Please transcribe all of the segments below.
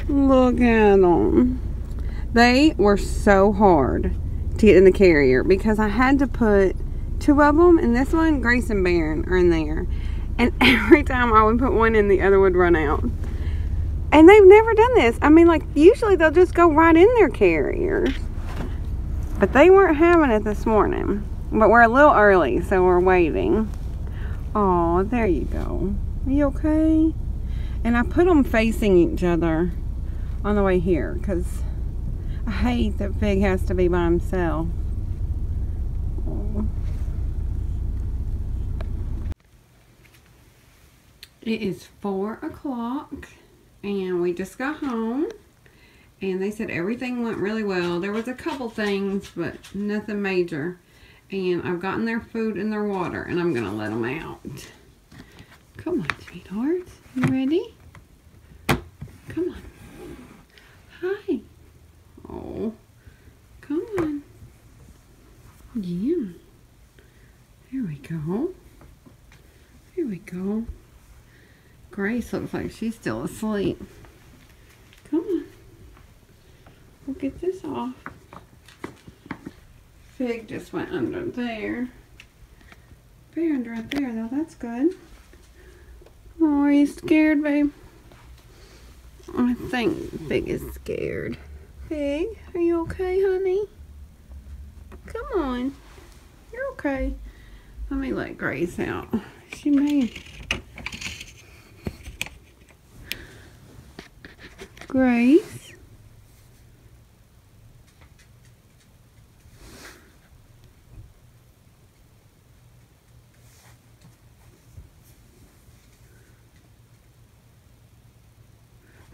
Look at them. They were so hard to get in the carrier because I had to put 2 of them, and this one, Grace and Baron, are in there. And every time I would put one in, the other would run out. And they've never done this. I mean, like, usually they'll just go right in their carriers. But they weren't having it this morning. But we're a little early, so we're waiting. Oh, there you go. Are you okay? And I put them facing each other on the way here because I hate that Fig has to be by himself. Oh. It is 4 o'clock and we just got home, and they said everything went really well. There was a couple things, but nothing major. And I've gotten their food and their water, and I'm gonna let them out. Come on, sweetheart. You ready? Come on. Hi. Oh, come on. Yeah. Here we go. Here we go. Grace looks like she's still asleep. Come on. We'll get this off. Fig just went under there. Baron's right there, though. That's good. Oh, are you scared, babe? I think Fig is scared. Fig, are you okay, honey? Come on. You're okay. Let me let Grace out. She may. Grace.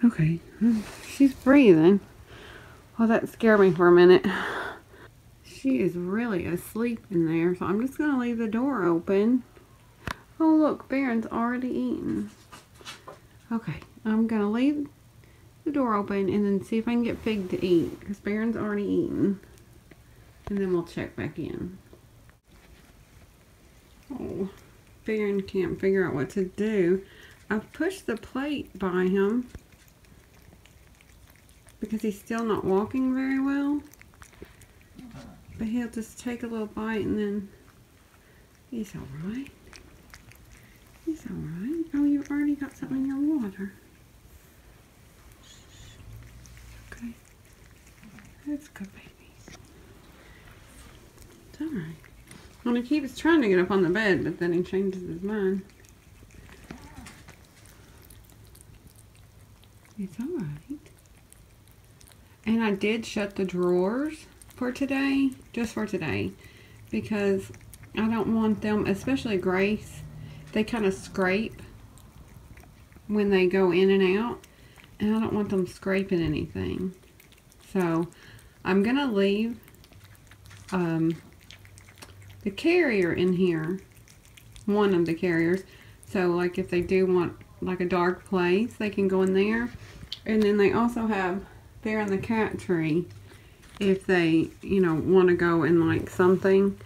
Okay, she's breathing. Well, that scared me for a minute. She is really asleep in there, so I'm just going to leave the door open. Oh, look, Baron's already eaten. Okay, I'm going to leave the door open and then see if I can get Fig to eat, because Baron's already eaten. And then we'll check back in. Oh, Baron can't figure out what to do. I've pushed the plate by him because he's still not walking very well. But he'll just take a little bite and then he's alright. He's alright. Oh, you've already got something in your water. Okay. That's good, baby. It's alright. Well, he keeps trying to get up on the bed, but then he changes his mind. It's alright. And I did shut the drawers for today, just for today, because I don't want them, especially Grace, they kind of scrape when they go in and out, and I don't want them scraping anything. So I'm gonna leave the carrier in here, one of the carriers, so like if they do want like a dark place, they can go in there. And then they also have there in the cat tree if they, you know, want to go in like something.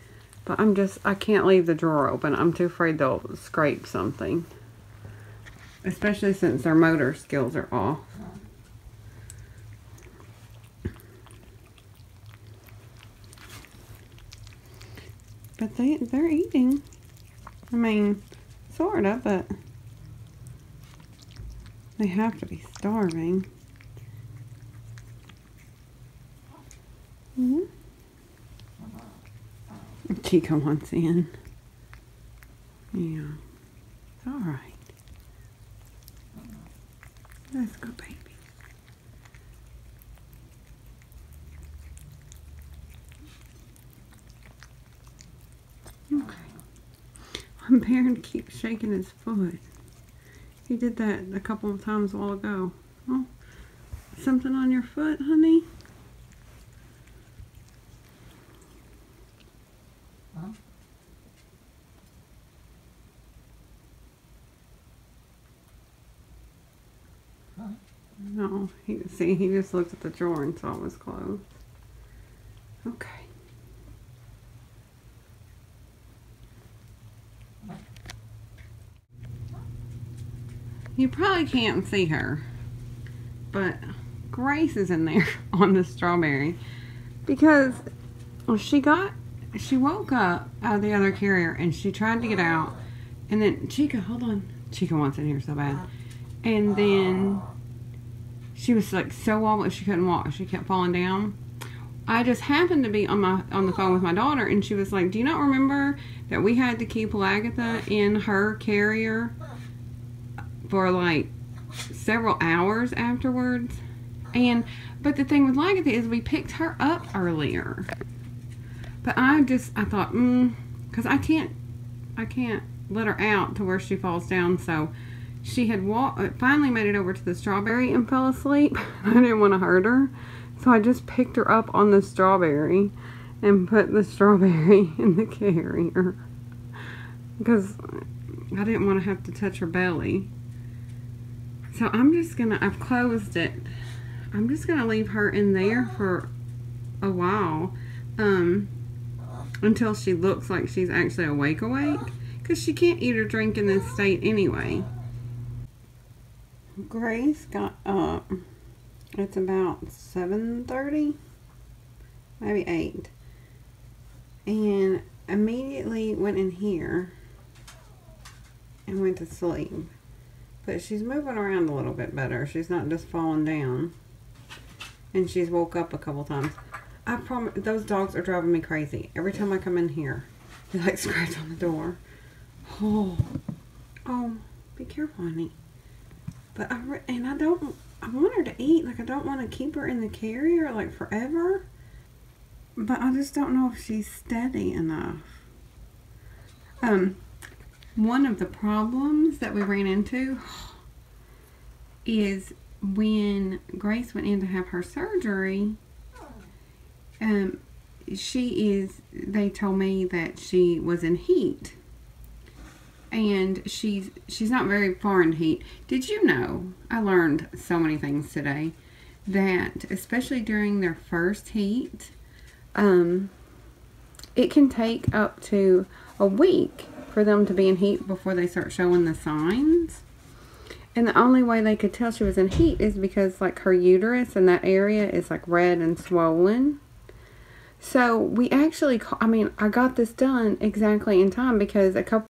But I can't leave the drawer open. I'm too afraid they'll scrape something, especially since their motor skills are off. But they're eating. I mean, sort of, but they have to be starving. Mm-hmm. Chico wants in. Yeah. It's alright. Let's go, baby. Okay. My parent keeps shaking his foot. He did that a couple of times a while ago. Oh, something on your foot, honey? Huh? Huh? No, he just looked at the drawer and saw it was closed. Okay. You probably can't see her, but Grace is in there on the strawberry because she woke up out of the other carrier and she tried to get out, and then Chica wants in here so bad, and then she was like so wobbly she couldn't walk. She kept falling down. I just happened to be on the phone with my daughter, and she was like, "Do you not remember that we had to keep Lagatha in her carrier for like several hours afterwards?" But the thing with Lagatha is we picked her up earlier. But I thought, because I can't let her out to where she falls down. So she had finally made it over to the strawberry and fell asleep. I didn't want to hurt her. So I just picked her up on the strawberry and put the strawberry in the carrier. Because I didn't want to have to touch her belly. So I've closed it. I'm just going to leave her in there for a while. Until she looks like she's actually awake. Because she can't eat or drink in this state anyway. Grace got up. It's about 7:30, maybe 8. And immediately went in here and went to sleep. But she's moving around a little bit better. She's not just falling down. And she's woke up a couple times. I promise, those dogs are driving me crazy. Every time I come in here, they like scratch on the door. Oh, be careful, honey. But I want her to eat. Like, I don't want to keep her in the carrier like forever. But I just don't know if she's steady enough. One of the problems that we ran into is when Grace went in to have her surgery. They told me that she was in heat. And she's not very far in heat. Did you know, I learned so many things today, that especially during their first heat, it can take up to a week for them to be in heat before they start showing the signs. And the only way they could tell she was in heat is because like her uterus in that area is like red and swollen. So we actually, I got this done exactly in time because a couple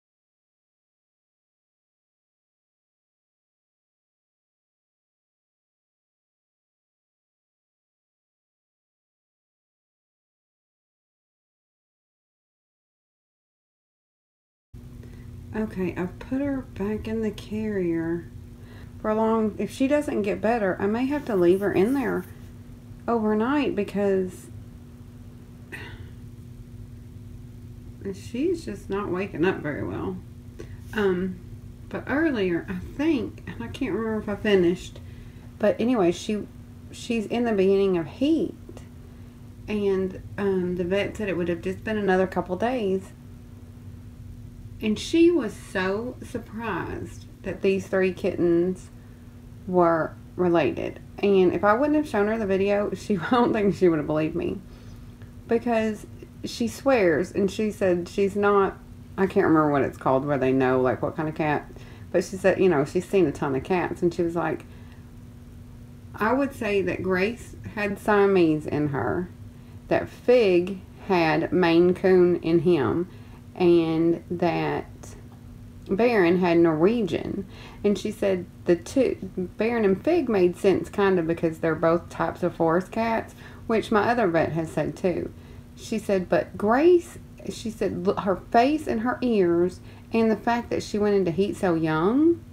Okay, I've put her back in the carrier for if she doesn't get better, I may have to leave her in there overnight because she's just not waking up very well. But earlier, I think, and I can't remember if I finished, but anyway, she's in the beginning of heat, and the vet said it would have just been another couple days. And she was so surprised that these 3 kittens were related. And if I wouldn't have shown her the video, I don't think she would have believed me. Because she swears, and she said she's not, I can't remember what it's called, where they know like what kind of cat. But she said, she's seen a ton of cats. And she was like, I would say that Grace had Siamese in her, that Fig had Maine Coon in him, and that Baron had Norwegian. And she said the two, Baron and Fig, made sense kind of because they're both types of forest cats, which my other vet has said too. She said, but Grace, she said, look, her face and her ears and the fact that she went into heat so young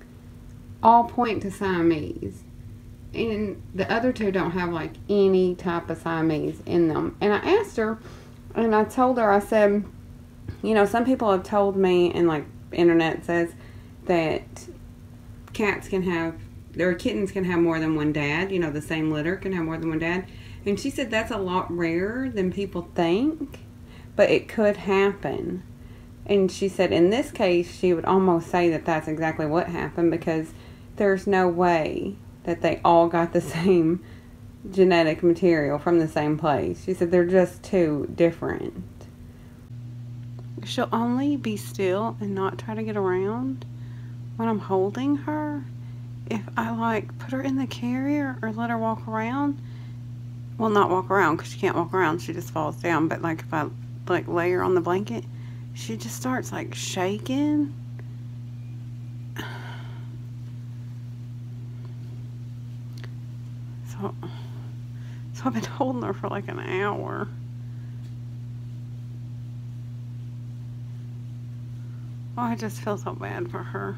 all point to Siamese. And the other 2 don't have like any type of Siamese in them. And I asked her, and I told her, I said, some people have told me, and like internet says, that kittens can have more than one dad. The same litter can have more than one dad. And she said that's a lot rarer than people think, but it could happen. And she said in this case, she would almost say that that's exactly what happened, because there's no way that they all got the same genetic material from the same place. She said they're just too different. She'll only be still and not try to get around when I'm holding her if I like put her in the carrier or let her walk around, well, not walk around because she can't walk around, she just falls down, but like if I like lay her on the blanket, she just starts like shaking. So I've been holding her for like an hour. Oh, I just feel so bad for her.